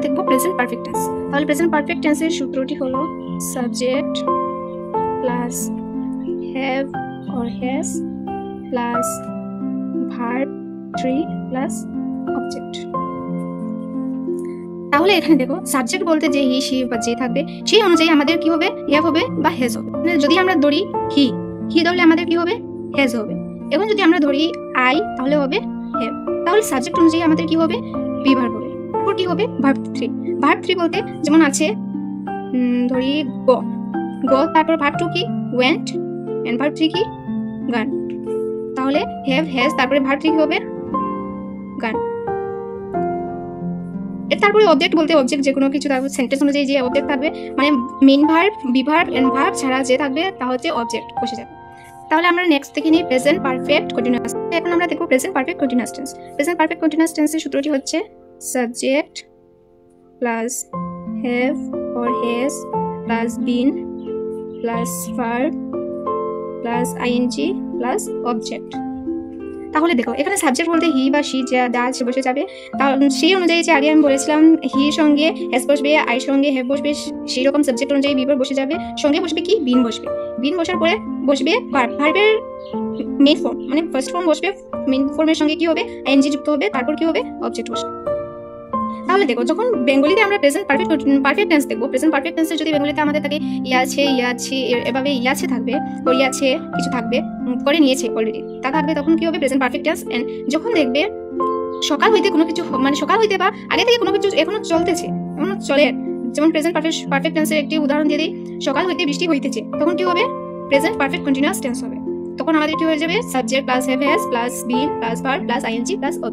দেখব present perfect tense. তাহলে present perfect টেন্সের সূত্রটি হলো subject plus have or has plus verb 3 plus object. তাহলে এখানে দেখো সাবজেক্ট বলতে যে হি সি বা যে থাকবে সেই অনুযায়ী আমাদের কি হবে, হ্যাভ হবে বা হ্যাজ হবে। যদি আমরা ধরি হি ধরলে আমাদের কি হবে, হ্যাজ হবে। এখন যদি আমরা ধরি আই তাহলে হবে হ্যাভ। তাহলে সাবজেক্ট অনুযায়ী আমাদের কি হবে, বি ভার্ব হবে। তারপর কি হবে, ভার্ব 3। ভার্ব 3 বলতে যেমন আছে ধরি গো, তারপর ভার্ব 2 কি ওয়েন্ট, এন্ড ভার্ব 3 কি গান। তাহলে হ্যাভ হ্যাজ তারপরে ভার্ব 3 কি হবে, গান। তারপরে অবজেক্ট বলতে অবজেক্ট যে কোনো কিছু থাকবে, সেন্টেন্স অনুযায়ী যে অবজেক্ট থাকবে, মানে main verb, be verb and verb ছাড়া যে থাকবে তা হচ্ছে অবজেক্ট বসে যাবে। তাহলে আমরা নেক্সট দেখে নিই প্রেজেন্ট পারফেক্ট কন্টিনিউয়াস। এখন আমরা দেখব present perfect continuous tense. Present perfect continuous টেন্সের সূত্রটি হচ্ছে subject plus have or has plus been plus verb plus ING plus object. তাহলে দেখো এখানে সাবজেক্ট বলতে হি বা সি যা আছে বসে যাবে। সেই অনুযায়ী যে আগে আমি বলেছিলাম হি সঙ্গে হ্যাজ বসবে, আই সঙ্গে হ্যাভ বসবে, সেই রকম সাবজেক্ট অনুযায়ী বি ভার্ব বসে যাবে। সঙ্গে বসবে কি বিন বসবে, বিন বসার পরে বসবে ভার্ব, ভার্বের মেইন ফর্ম মানে ফার্স্ট ফর্ম বসবে, মেইন ফর্মের সঙ্গে কি হবে আইএনজি যুক্ত হবে, তারপর কি হবে অবজেক্ট বসবে। তাহলে দেখো যখন বেঙ্গলিতে আমরা প্রেজেন্ট পারফেক্ট টেন্স দেখবো, প্রেজেন্ট পারফেক্ট টেন্সে যদি বেঙ্গলিতে আমাদের থাকে ইয়াছে এভাবে ইয়াছে থাকবে, ইয়াছে কিছু থাকবে, করে নিয়েছে অলরেডি তা থাকবে, তখন কি হবে প্রেজেন্ট পারফেক্ট টেন্স। এন্ড যখন দেখবে সকাল হইতে কোনো কিছু মানে সকাল হইতে বা আগে থেকে কোনো কিছু এখনো চলতেছে, এখনো চলে, যেমন প্রেজেন্ট পারফেক্ট টেন্সের একটি উদাহরণ দিয়ে দিই, সকাল হইতে বৃষ্টি হইতেছে, তখন কি হবে প্রেজেন্ট পারফেক্ট কন্টিনিউয়াস টেন্স হবে। তখন আমাদের কি হয়ে যাবে subject plus have has plus been plus verb plus ING plus object.